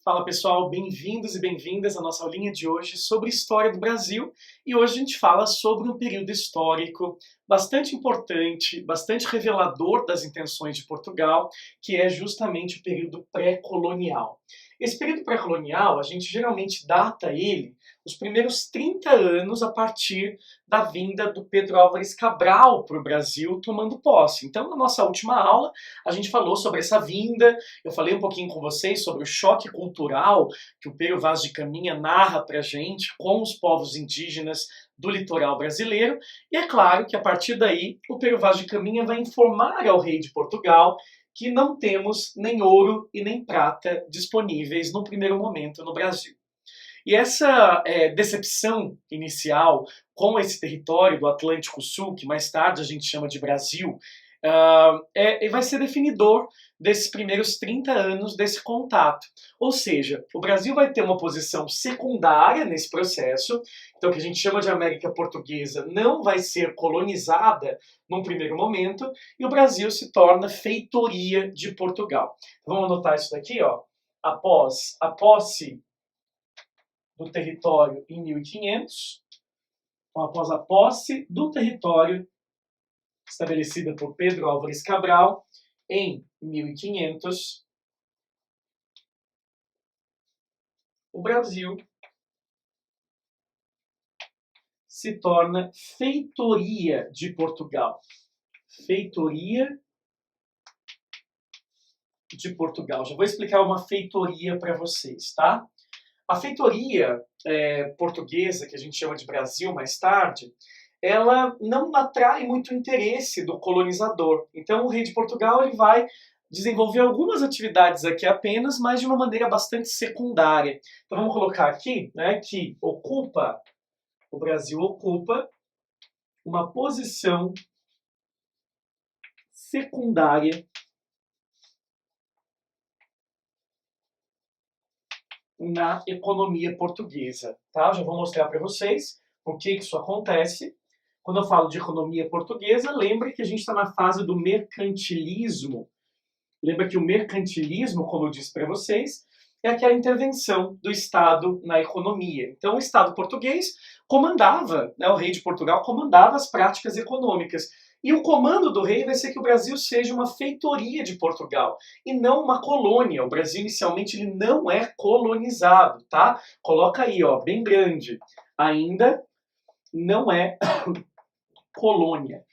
Fala pessoal, bem-vindos e bem-vindas à nossa aulinha de hoje sobre história do Brasil. E hoje a gente fala sobre um período histórico bastante importante, bastante revelador das intenções de Portugal, que é justamente o período pré-colonial. Esse período pré-colonial, a gente geralmente data ele os primeiros 30 anos a partir da vinda do Pedro Álvares Cabral para o Brasil tomando posse. Então, na nossa última aula, a gente falou sobre essa vinda, eu falei um pouquinho com vocês sobre o choque cultural que o Pero Vaz de Caminha narra pra gente com os povos indígenas do litoral brasileiro, e é claro que a partir daí o Pero Vaz de Caminha vai informar ao rei de Portugal que não temos nem ouro e nem prata disponíveis no primeiro momento no Brasil. E essa decepção inicial com esse território do Atlântico Sul, que mais tarde a gente chama de Brasil, vai ser definidor desses primeiros 30 anos desse contato. Ou seja, o Brasil vai ter uma posição secundária nesse processo, então o que a gente chama de América Portuguesa não vai ser colonizada num primeiro momento, e o Brasil se torna feitoria de Portugal. Então, vamos anotar isso daqui, ó. Após a posse do território em 1500, então, após a posse do território estabelecida por Pedro Álvares Cabral em 1500, o Brasil se torna feitoria de Portugal. Feitoria de Portugal. Já vou explicar uma feitoria para vocês, tá? A feitoria portuguesa, que a gente chama de Brasil mais tarde, ela não atrai muito interesse do colonizador. Então o rei de Portugal ele vai desenvolver algumas atividades aqui apenas, mas de uma maneira bastante secundária. Então vamos colocar aqui, né, que o Brasil ocupa uma posição secundária na economia portuguesa, tá? Já vou mostrar para vocês por que isso acontece. Quando eu falo de economia portuguesa, lembre que a gente está na fase do mercantilismo. Lembra que o mercantilismo, como eu disse para vocês, é aquela intervenção do Estado na economia. Então, o Estado português comandava, né, o rei de Portugal comandava as práticas econômicas. E o comando do rei vai ser que o Brasil seja uma feitoria de Portugal e não uma colônia. O Brasil inicialmente ele não é colonizado, tá? Coloca aí, ó, bem grande. Ainda não é colônia.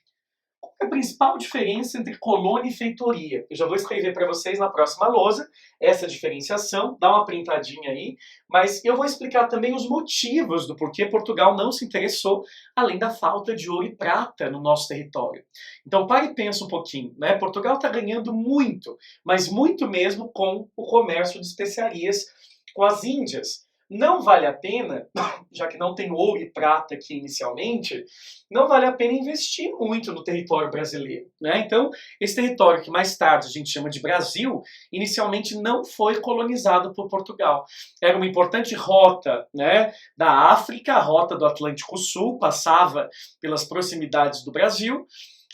Qual é a principal diferença entre colônia e feitoria? Eu já vou escrever para vocês na próxima lousa essa diferenciação, dá uma printadinha aí, mas eu vou explicar também os motivos do porquê Portugal não se interessou, além da falta de ouro e prata no nosso território. Então pare e pensa um pouquinho, né? Portugal está ganhando muito, mas muito mesmo com o comércio de especiarias com as Índias. Não vale a pena, já que não tem ouro e prata aqui inicialmente, não vale a pena investir muito no território brasileiro, né? Então, esse território que mais tarde a gente chama de Brasil, inicialmente não foi colonizado por Portugal. Era uma importante rota, né, da África, a rota do Atlântico Sul, passava pelas proximidades do Brasil,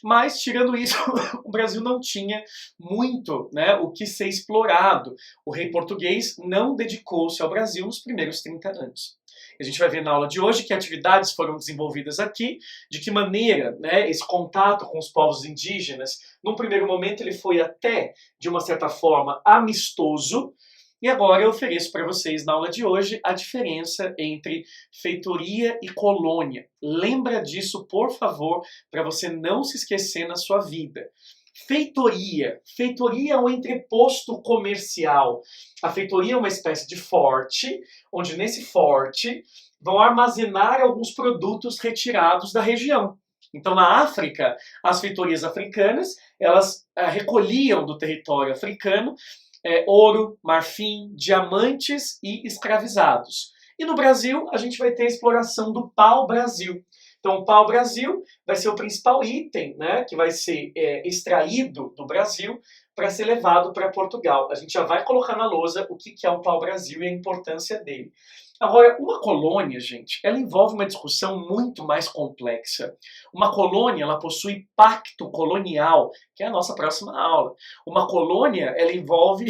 mas, tirando isso, o Brasil não tinha muito, né, o que ser explorado. O rei português não dedicou-se ao Brasil nos primeiros 30 anos. A gente vai ver na aula de hoje que atividades foram desenvolvidas aqui, de que maneira, né, esse contato com os povos indígenas, num primeiro momento ele foi até, de uma certa forma, amistoso. E agora eu ofereço para vocês, na aula de hoje, a diferença entre feitoria e colônia. Lembra disso, por favor, para você não se esquecer na sua vida. Feitoria. Feitoria é um entreposto comercial. A feitoria é uma espécie de forte, onde nesse forte vão armazenar alguns produtos retirados da região. Então, na África, as feitorias africanas, elas recolhiam do território africano ouro, marfim, diamantes e escravizados. E no Brasil, a gente vai ter a exploração do pau-brasil. Então, o pau-brasil vai ser o principal item, né, que vai ser extraído do Brasil para ser levado para Portugal. A gente já vai colocar na lousa o que é o pau-brasil e a importância dele. Agora, uma colônia, gente, ela envolve uma discussão muito mais complexa. Uma colônia, ela possui pacto colonial, que é a nossa próxima aula. Uma colônia, ela envolve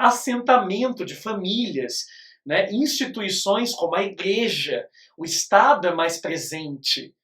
assentamento de famílias, né? Instituições como a igreja, o Estado é mais presente.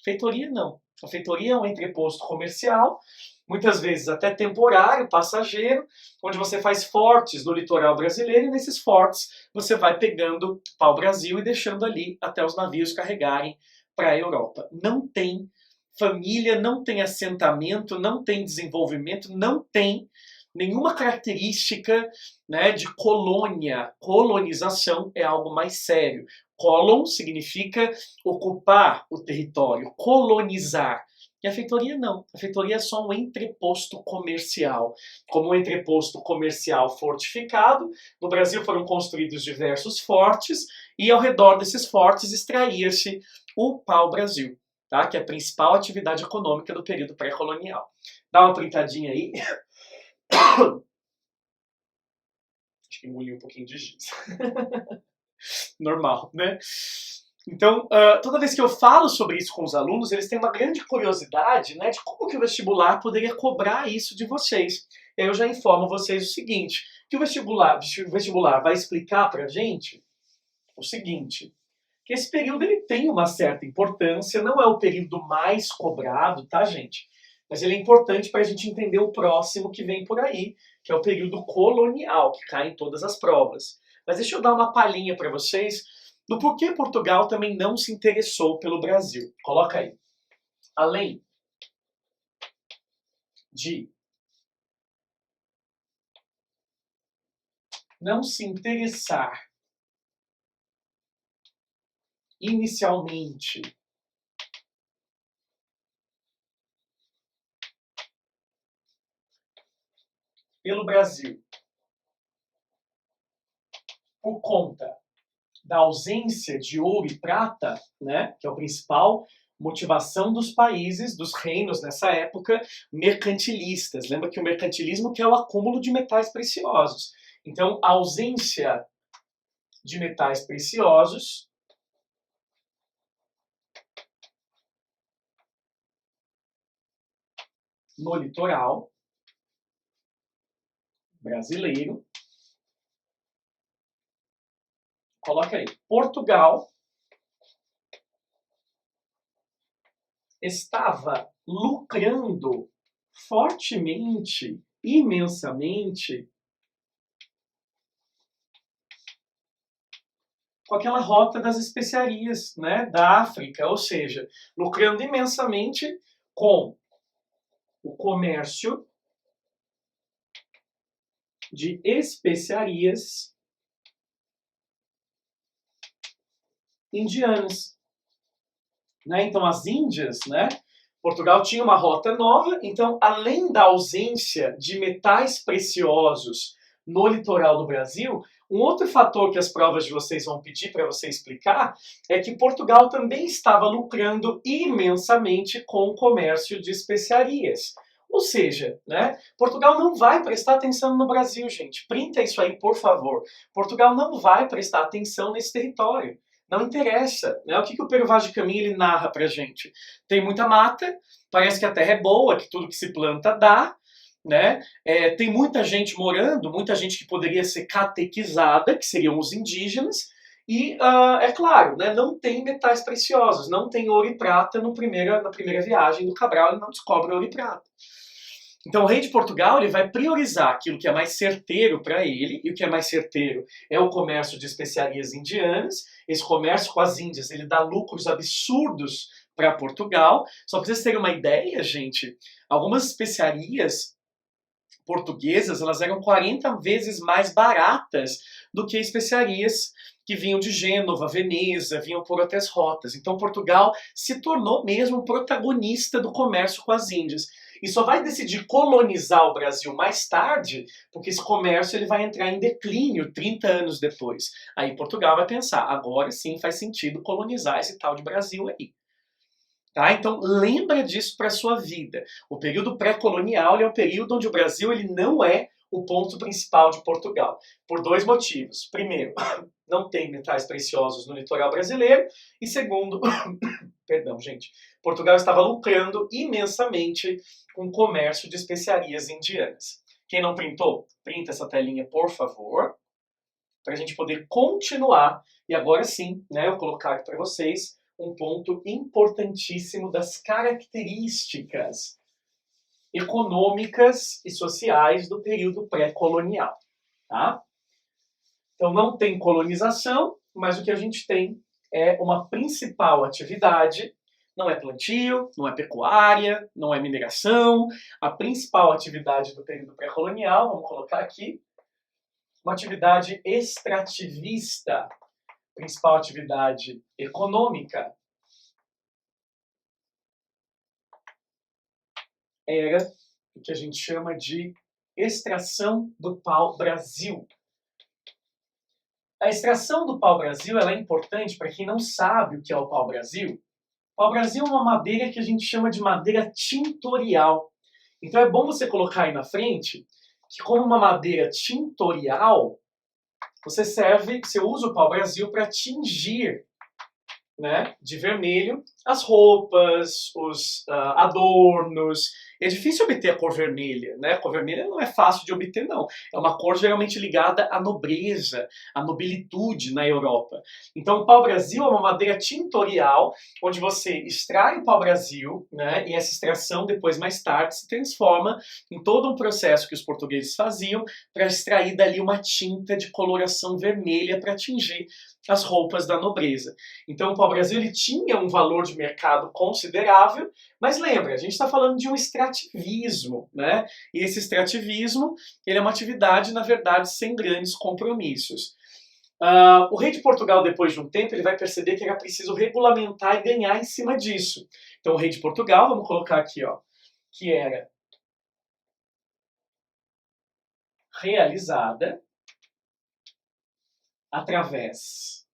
Feitoria não. A feitoria é um entreposto comercial, muitas vezes até temporário, passageiro, onde você faz fortes no litoral brasileiro e nesses fortes você vai pegando pau-brasil e deixando ali até os navios carregarem para a Europa. Não tem família, não tem assentamento, não tem desenvolvimento, não tem nenhuma característica, né, de colônia. Colonização é algo mais sério. Colon significa ocupar o território, colonizar. E a feitoria não. A feitoria é só um entreposto comercial. Como um entreposto comercial fortificado, no Brasil foram construídos diversos fortes e ao redor desses fortes extraía-se o pau-brasil, tá? Que é a principal atividade econômica do período pré-colonial. Dá uma printadinha aí. Acho que engoli um pouquinho de giz. Normal, né? Então, toda vez que eu falo sobre isso com os alunos, eles têm uma grande curiosidade, né, de como que o vestibular poderia cobrar isso de vocês. Eu já informo vocês o seguinte, que o vestibular vai explicar pra gente o seguinte, que esse período ele tem uma certa importância, não é o período mais cobrado, tá, gente? Mas ele é importante para a gente entender o próximo que vem por aí, que é o período colonial, que cai em todas as provas. Mas deixa eu dar uma palhinha para vocês do porquê Portugal também não se interessou pelo Brasil. Coloca aí. Além de não se interessar inicialmente pelo Brasil por conta da ausência de ouro e prata, né, que é o principal motivação dos países, dos reinos nessa época, mercantilistas. Lembra que o mercantilismo que é o acúmulo de metais preciosos. Então, a ausência de metais preciosos no litoral brasileiro. Coloca aí. Portugal estava lucrando fortemente, imensamente, com aquela rota das especiarias, né, da África, ou seja, lucrando imensamente com o comércio de especiarias indianas. Né? Então, as Índias, né? Portugal tinha uma rota nova, então, além da ausência de metais preciosos no litoral do Brasil, um outro fator que as provas de vocês vão pedir para você explicar é que Portugal também estava lucrando imensamente com o comércio de especiarias. Ou seja, né, Portugal não vai prestar atenção no Brasil, gente. Printa isso aí, por favor. Portugal não vai prestar atenção nesse território. Não interessa, né? O que o Pero Vaz de Caminha ele narra pra gente? Tem muita mata, parece que a terra é boa, que tudo que se planta dá, né? Tem muita gente morando, muita gente que poderia ser catequizada, que seriam os indígenas, e, é claro, né, não tem metais preciosos, não tem ouro e prata na primeira viagem do Cabral, ele não descobre ouro e prata. Então o rei de Portugal ele vai priorizar aquilo que é mais certeiro para ele, e o que é mais certeiro é o comércio de especiarias indianas. Esse comércio com as Índias ele dá lucros absurdos para Portugal. Só para vocês terem uma ideia, gente, algumas especiarias portuguesas elas eram 40 vezes mais baratas do que especiarias que vinham de Gênova, Veneza, vinham por outras rotas. Então Portugal se tornou mesmo protagonista do comércio com as Índias. E só vai decidir colonizar o Brasil mais tarde, porque esse comércio ele vai entrar em declínio 30 anos depois. Aí Portugal vai pensar, agora sim faz sentido colonizar esse tal de Brasil aí. Tá? Então lembra disso para a sua vida. O período pré-colonial é o período onde o Brasil ele não é o ponto principal de Portugal. Por dois motivos. Primeiro, não tem metais preciosos no litoral brasileiro. E segundo, perdão, gente, Portugal estava lucrando imensamente com o comércio de especiarias indianas. Quem não printou, printa essa telinha, por favor, para a gente poder continuar. E agora sim, né, eu colocar aqui para vocês um ponto importantíssimo das características econômicas e sociais do período pré-colonial. Tá? Então não tem colonização, mas o que a gente tem é uma principal atividade, não é plantio, não é pecuária, não é mineração. A principal atividade do período pré-colonial, vamos colocar aqui, uma atividade extrativista, principal atividade econômica, era o que a gente chama de extração do pau-brasil. A extração do pau-brasil ela é importante para quem não sabe o que é o pau-brasil. O pau-brasil é uma madeira que a gente chama de madeira tintorial. Então é bom você colocar aí na frente que como uma madeira tintorial, você usa o pau-brasil para tingir, né, de vermelho as roupas, os adornos. É difícil obter a cor vermelha, né? A cor vermelha não é fácil de obter, não. É uma cor geralmente ligada à nobreza, à nobilitude na Europa. Então, o pau-brasil é uma madeira tintorial, onde você extrai o pau-brasil, né? E essa extração, depois, mais tarde, se transforma em todo um processo que os portugueses faziam para extrair dali uma tinta de coloração vermelha para tingir as roupas da nobreza. Então, o pau-brasil ele tinha um valor de mercado considerável, mas lembra, a gente está falando de um extrativismo, né? E esse extrativismo ele é uma atividade, na verdade, sem grandes compromissos. O rei de Portugal, depois de um tempo, ele vai perceber que era preciso regulamentar e ganhar em cima disso. Então, o rei de Portugal, vamos colocar aqui, ó, que era realizada através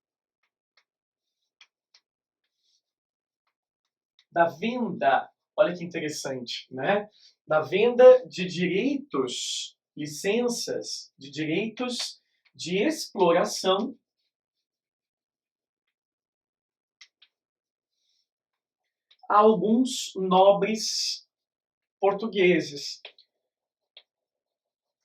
da venda, olha que interessante, né? Da venda de direitos, licenças de direitos de exploração a alguns nobres portugueses.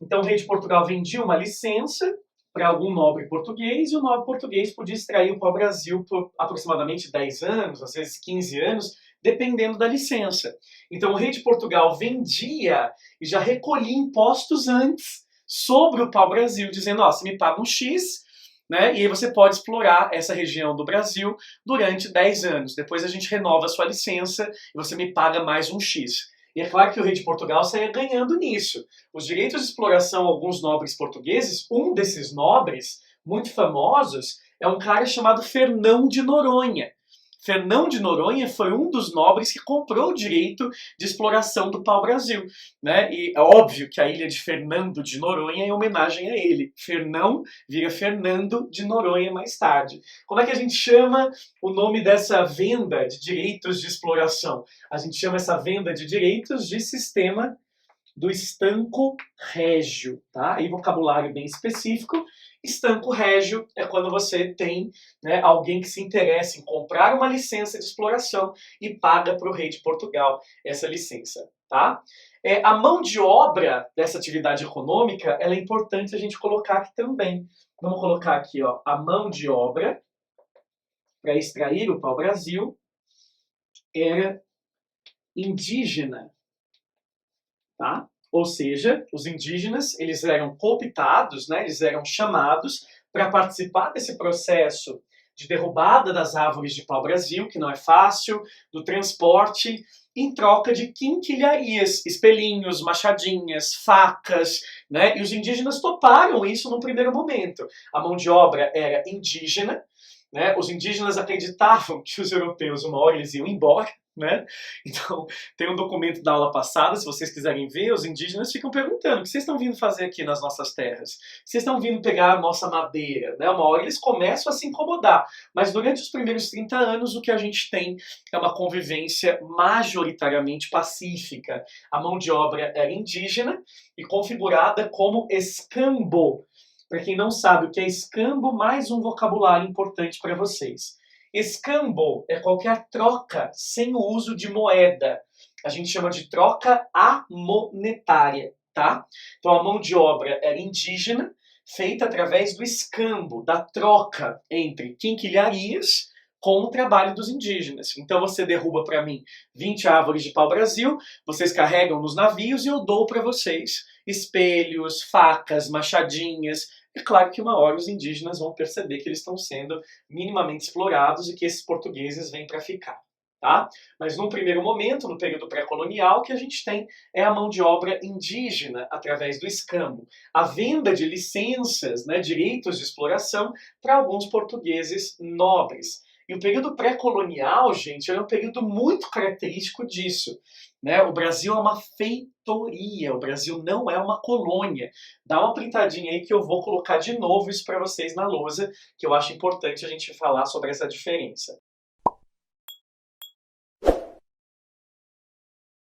Então o rei de Portugal vendia uma licença para algum nobre português, e o nobre português podia extrair o pau-brasil por aproximadamente 10 anos, às vezes 15 anos, dependendo da licença. Então o rei de Portugal vendia e já recolhia impostos antes sobre o pau-brasil, dizendo, ó, você me paga um X, né, e aí você pode explorar essa região do Brasil durante 10 anos. Depois a gente renova a sua licença e você me paga mais um X. E é claro que o rei de Portugal saía ganhando nisso. Os direitos de exploração a alguns nobres portugueses, um desses nobres, muito famosos, é um cara chamado Fernão de Noronha. Fernão de Noronha foi um dos nobres que comprou o direito de exploração do pau-brasil, né? E é óbvio que a ilha de Fernando de Noronha é homenagem a ele. Fernão vira Fernando de Noronha mais tarde. Como é que a gente chama o nome dessa venda de direitos de exploração? A gente chama essa venda de direitos de sistema do estanco régio, tá? Aí vocabulário bem específico. Estanco régio é quando você tem, né, alguém que se interessa em comprar uma licença de exploração e paga para o rei de Portugal essa licença, tá? A mão de obra dessa atividade econômica, ela é importante a gente colocar aqui também. Vamos colocar aqui, ó, a mão de obra para extrair o pau-brasil era indígena, tá? Ou seja, os indígenas eles eram cooptados, né? Eles eram chamados para participar desse processo de derrubada das árvores de pau-brasil, que não é fácil, do transporte, em troca de quinquilharias, espelhinhos, machadinhas, facas, né? E os indígenas toparam isso no primeiro momento. A mão de obra era indígena, né? Os indígenas acreditavam que os europeus, uma hora, eles iam embora, né? Então, tem um documento da aula passada, se vocês quiserem ver, os indígenas ficam perguntando: o que vocês estão vindo fazer aqui nas nossas terras? Vocês estão vindo pegar a nossa madeira? Né? Uma hora eles começam a se incomodar, mas durante os primeiros 30 anos o que a gente tem é uma convivência majoritariamente pacífica. A mão de obra era indígena e configurada como escambo. Para quem não sabe o que é escambo, mais um vocabulário importante para vocês. Escambo é qualquer troca sem o uso de moeda. A gente chama de troca amonetária, tá? Então a mão de obra era indígena, feita através do escambo, da troca entre quinquilharias com o trabalho dos indígenas. Então você derruba para mim 20 árvores de pau-brasil, vocês carregam nos navios e eu dou para vocês espelhos, facas, machadinhas. É claro que uma hora os indígenas vão perceber que eles estão sendo minimamente explorados e que esses portugueses vêm para ficar. Tá? Mas num primeiro momento, no período pré-colonial, o que a gente tem é a mão de obra indígena através do escambo. A venda de licenças, né, direitos de exploração para alguns portugueses nobres. E o período pré-colonial, gente, é um período muito característico disso. Né? O Brasil é uma feitoria, o Brasil não é uma colônia. Dá uma printadinha aí que eu vou colocar de novo isso para vocês na lousa, que eu acho importante a gente falar sobre essa diferença.